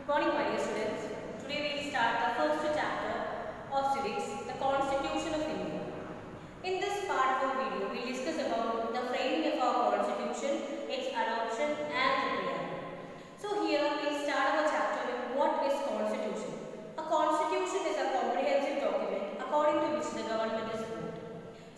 Good morning, my dear students. Today we will start the first chapter of civics, the Constitution of India. In this part of our video, we will discuss about the framing of our Constitution, its adoption and the preamble. So here we will start our chapter with what is Constitution. A Constitution is a comprehensive document according to which the government is ruled.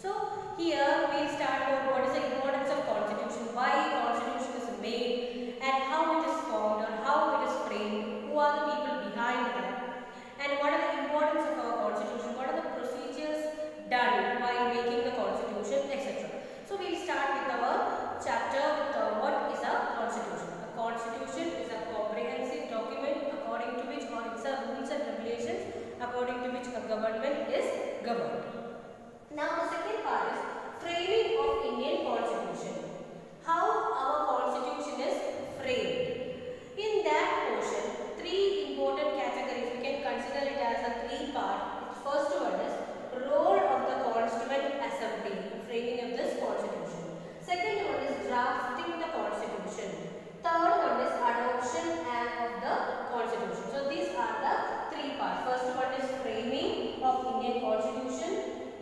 So here we will start about what is the importance of Constitution, why Constitution is made and how it is formed or how it is framed, who are the people behind that, and what are the importance of our Constitution, what are the procedures done while making the Constitution, etc. So we will start with our chapter with what is a Constitution. A Constitution is a comprehensive document according to which, or it's a rules and regulations according to which a government is governed. Now the second part is framing of Indian Constitution. How our Constitution is framed. In that portion, three important categories, we can consider it as a three-part. First one is role of the Constituent Assembly in framing of this Constitution. Second one is drafting the Constitution. Third one is adoption of the Constitution. So these are the three parts. First one is framing of Indian Constitution.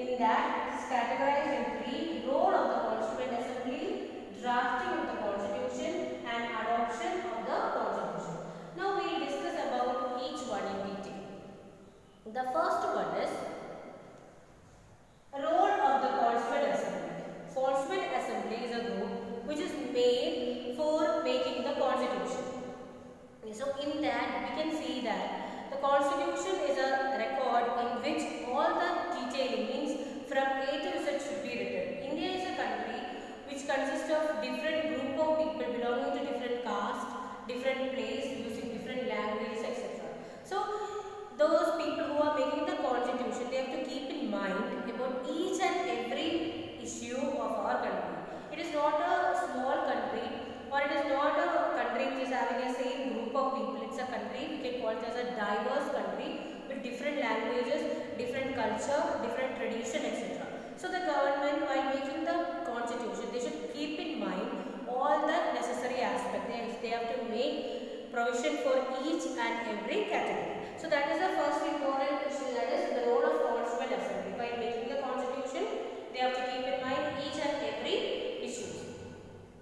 In that, it is categorized in three: role of the Constituent Assembly, drafting of the Constitution, and adoption of the Constitution. Now we will discuss about each one in detail. The first one is role of the Constituent Assembly. Constituent Assembly is a group which is made for making the Constitution. So in that we can see that the Constitution is a record in which all the detailing, means from A to Z, should be written. India is a country which consists of different group of people belonging to different caste, different place, using different languages, etc. So those people who are making the Constitution, they have to keep in mind about each and every issue of our country. It is not a small country, or it is not a country which is having a same group of people. It's a country, we can call it as a diverse country with different languages, different culture, different tradition, etc. So the government, while making the Constitution, they should keep in mind all the necessary aspects. They have to make provision for each and every category. So that is the first important issue, that is the role of Constituent Assembly. While making the Constitution, they have to keep in mind each and every issue.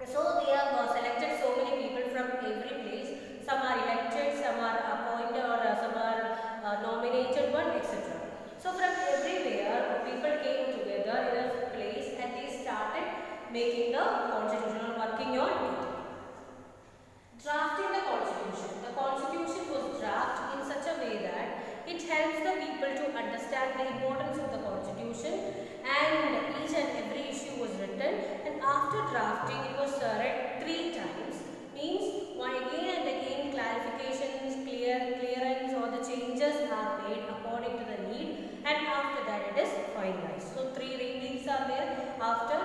So they have selected so many people from every place. Some are elected, some are appointed, or some are nominated one, etc. So from everywhere, people came together in a place and they started making the Constitution or working on it. Drafting the Constitution. The Constitution was drafted in such a way that it helps the people to understand the importance of the Constitution, and each and every issue was written, and after drafting it was read 3 times, means one again and again clarifications, clearance or the changes are made according to the need, and after that it is finalized. So 3 readings are there after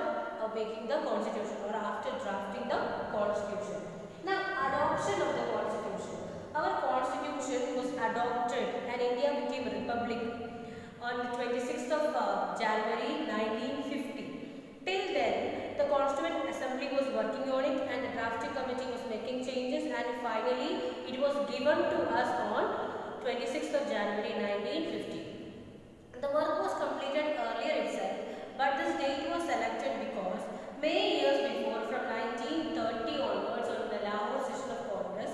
making the Constitution or after drafting the Constitution. Now adoption of the Constitution. Our Constitution was adopted and India became a republic on the 26th of January 1950. Till then, the Constituent Assembly was working on it and the drafting committee was making changes, and finally it was given to us on 26th of January 1950. The work was completed earlier itself, but this date was selected because many years before, from 1930 onwards, on the Lahore session of Congress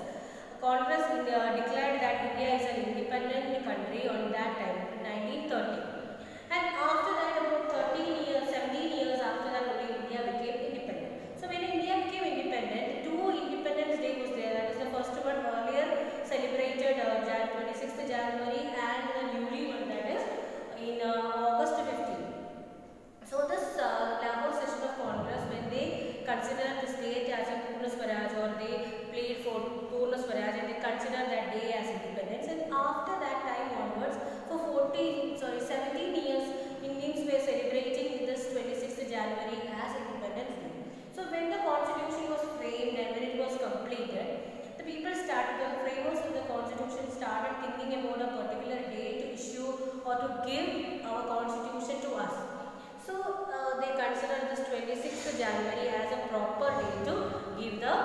declared that India is an independent country on that time, 1930. And after that, about 13 years, 17 years after that, only India became independent. So when India became independent, 2 Independence Day was there. That is the first one earlier celebrated 26th January, and the newly one, that is in August 15. So this Lahore session of Congress, when they consider the state as a Purna Swaraj, or they played for Purna Swaraj and they consider that day as independence, and after that time onwards, for 17 years, Indians were celebrating this 26th January as Independence Day. So when the Constitution was framed and when it was completed, the people started, the framers of the Constitution started thinking about a particular day to issue or to give our Constitution to us. So they considered this 26th January as a proper day to give the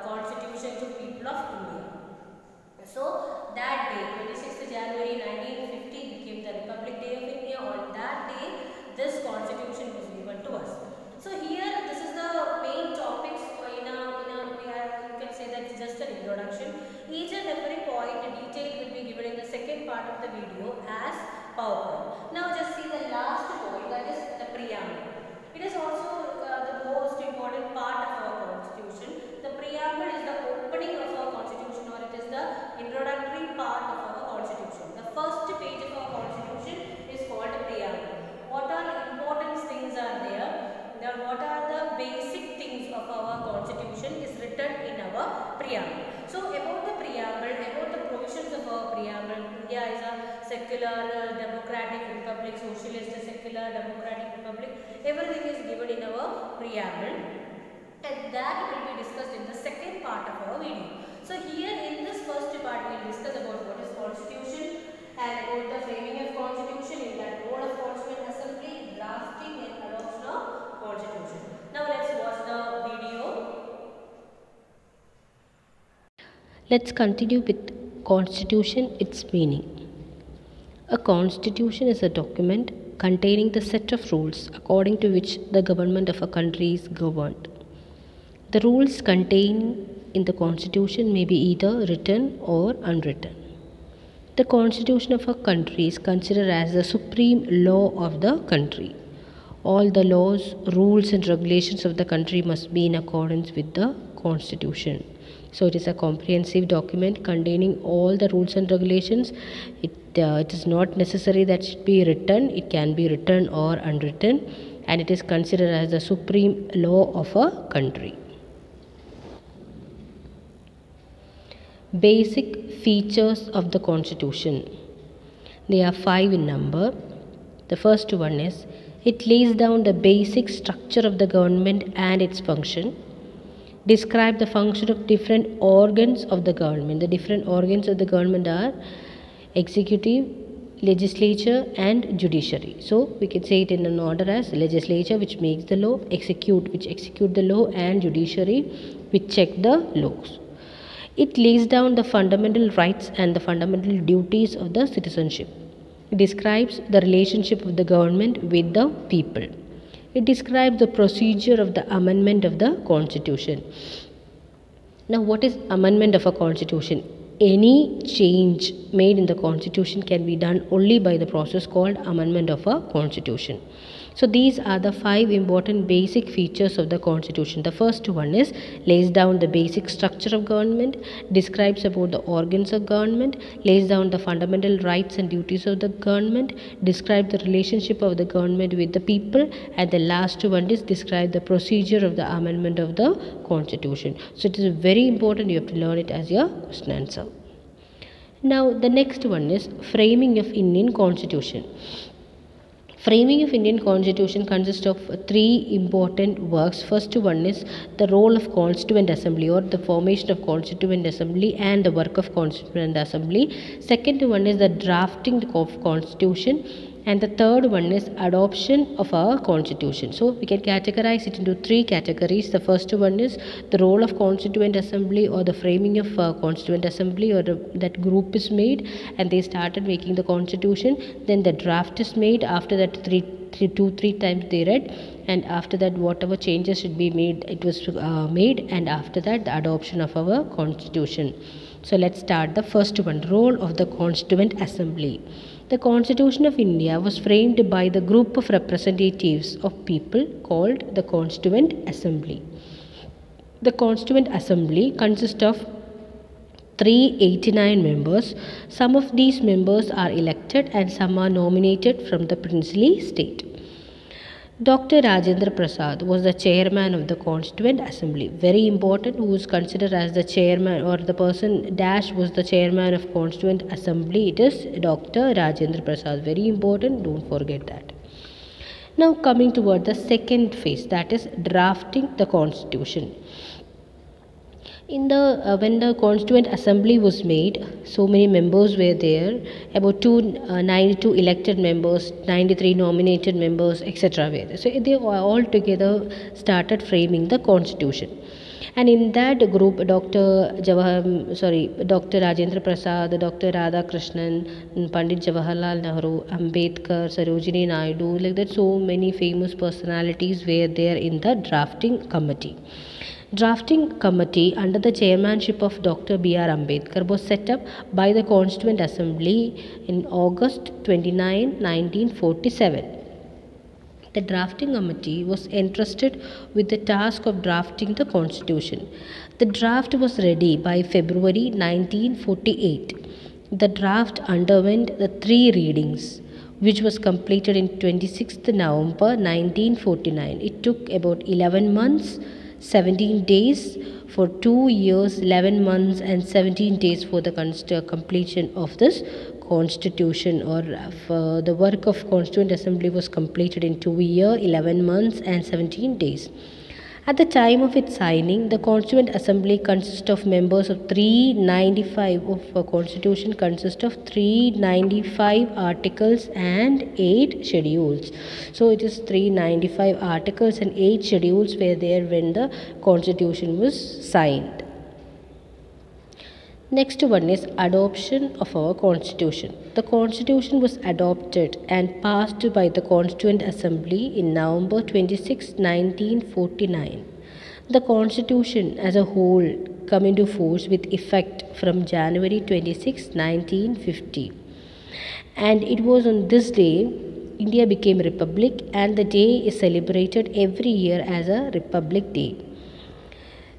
Constitution to people of India. So just an introduction. Each and every point in detail will be given in the second part of the video as PowerPoint. Now just see the last point, that is the preamble. It is also the most important part of our constitution. The preamble is the opening of our constitution, or it is the introductory part of our constitution. The first page of our constitution is called the preamble. What are the important things are there? Now what are the basic things of our constitution is written in our preamble. So about the preamble, about the provisions of our preamble, India is a secular, democratic republic, socialist, secular, democratic republic. Everything is given in our preamble, and that will be discussed in the second part of our video. So here in this first part we will discuss about what is constitution and about the framing of constitution, in that role of constituent assembly, drafting and adoption of constitution. Now let's watch the video. Let's continue with constitution, its meaning. A constitution is a document containing the set of rules according to which the government of a country is governed. The rules contained in the constitution may be either written or unwritten. The constitution of a country is considered as the supreme law of the country. All the laws, rules and regulations of the country must be in accordance with the constitution. So it is a comprehensive document containing all the rules and regulations. It is not necessary that it should be written. It can be written or unwritten, and it is considered as the supreme law of a country. Basic features of the constitution. They are 5 in number. The first one is, it lays down the basic structure of the government and its function. Describe the function of different organs of the government. The different organs of the government are executive, legislature and judiciary. So we can say it in an order as legislature, which makes the law, which execute the law, and judiciary, which check the laws. It lays down the fundamental rights and the fundamental duties of the citizenship. It describes the relationship of the government with the people. It describes the procedure of the amendment of the constitution. Now, what is amendment of a constitution? Any change made in the constitution can be done only by the process called amendment of a constitution. So these are the 5 important basic features of the constitution. The first one is, lays down the basic structure of government, describes about the organs of government, lays down the fundamental rights and duties of the government, describe the relationship of the government with the people, and the last one is, describe the procedure of the amendment of the constitution. So it is very important, you have to learn it as your question answer. Now the next one is framing of Indian constitution. Framing of Indian constitution consists of 3 important works. First one is the role of constituent assembly, or the formation of constituent assembly and the work of constituent assembly. Second one is the drafting of constitution, and the third one is adoption of our constitution. So we can categorize it into 3 categories. The first one is the role of constituent assembly, or the framing of constituent assembly, or that group is made and they started making the constitution. Then the draft is made. After that, 2-3 times they read, and after that whatever changes should be made, it was made, and after that the adoption of our constitution. So let's start the first one, role of the constituent assembly. The Constitution of India was framed by the group of representatives of people called the Constituent Assembly. The Constituent Assembly consists of 389 members. Some of these members are elected and some are nominated from the princely state. Dr. Rajendra Prasad was the chairman of the Constituent Assembly. Very important, who is considered as the chairman, or the person dash was the chairman of Constituent Assembly. It is Dr. Rajendra Prasad. Very important, don't forget that. Now coming toward the second phase, that is drafting the constitution. In the when the Constituent Assembly was made, so many members were there, about 92 elected members, 93 nominated members, etc. were there. So they all together started framing the constitution. And in that group, Dr. Rajendra Prasad, Dr. Radhakrishnan, Pandit Jawaharlal Nehru, Ambedkar, Sarojini Naidu, like that, so many famous personalities were there in the drafting committee. Drafting committee under the chairmanship of Dr. B.R. Ambedkar was set up by the Constituent Assembly in August 29, 1947. The drafting committee was entrusted with the task of drafting the constitution. The draft was ready by February 1948. The draft underwent the 3 readings, which was completed in 26th November 1949. It took about 11 months, 17 days for 2 years, 11 months and 17 days for the completion of this constitution, or the work of Constituent Assembly was completed in 2 years, 11 months and 17 days. At the time of its signing, the Constituent Assembly consists of members of 395 of a constitution consists of 395 articles and 8 schedules. So it is 395 articles and 8 schedules were there when the constitution was signed. Next one is adoption of our constitution. The constitution was adopted and passed by the Constituent Assembly in November 26, 1949. The constitution as a whole came into force with effect from January 26, 1950. And it was on this day India became a republic, and the day is celebrated every year as a Republic Day.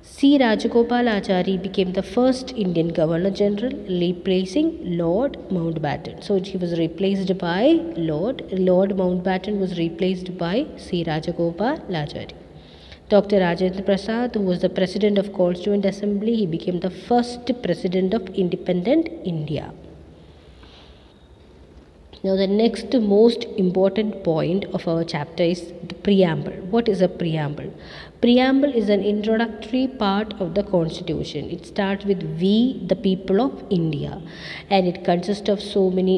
C. Rajagopalachari became the first Indian Governor General, replacing Lord Mountbatten. So he was replaced by Lord Mountbatten was replaced by C. Rajagopalachari. Dr. Rajendra Prasad, who was the President of Constituent Assembly, he became the first President of independent India. Now the next most important point of our chapter is the preamble. What is a preamble? Preamble is an introductory part of the constitution. It starts with "We, the people of India," and it consists of so many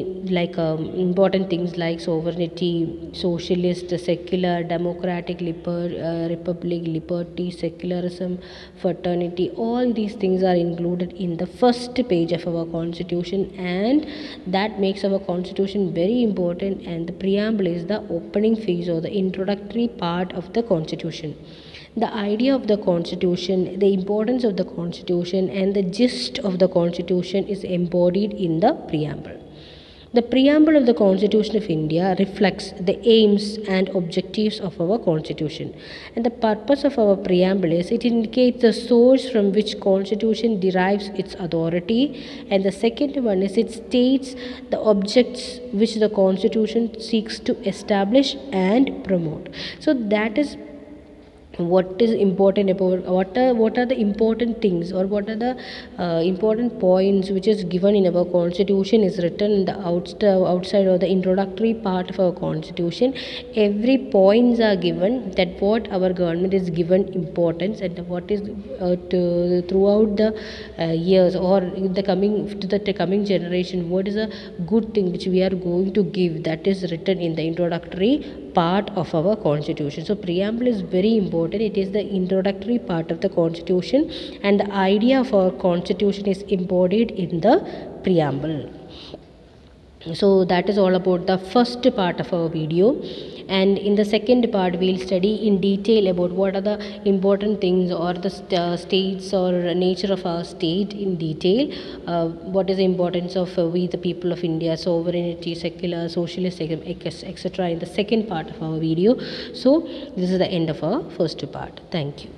important things like sovereignty, socialist, secular, democratic, republic, liberty, secularism, fraternity. All these things are included in the first page of our constitution, and that makes our constitution very important. And the preamble is the opening phase or the introductory part of the constitution. The idea of the constitution, the importance of the constitution and the gist of the constitution is embodied in the preamble. The preamble of the Constitution of India reflects the aims and objectives of our constitution, and the purpose of our preamble is it indicates the source from which constitution derives its authority, and the second one is it states the objects which the constitution seeks to establish and promote. So that is what is important about what are the important things, or what are the important points which is given in our constitution is written in the outside or the introductory part of our constitution. Every points are given that what our government is given importance, and what is throughout the years or in the coming generation, what is a good thing which we are going to give, that is written in the introductory part of our constitution. So preamble is very important. It is the introductory part of the constitution, and the idea of our constitution is embodied in the preamble. So that is all about the first part of our video, and in the second part we will study in detail about what are the important things or the states or nature of our state in detail, what is the importance of we the people of India, sovereignty, secular, socialist, etc. in the second part of our video. So this is the end of our first part. Thank you.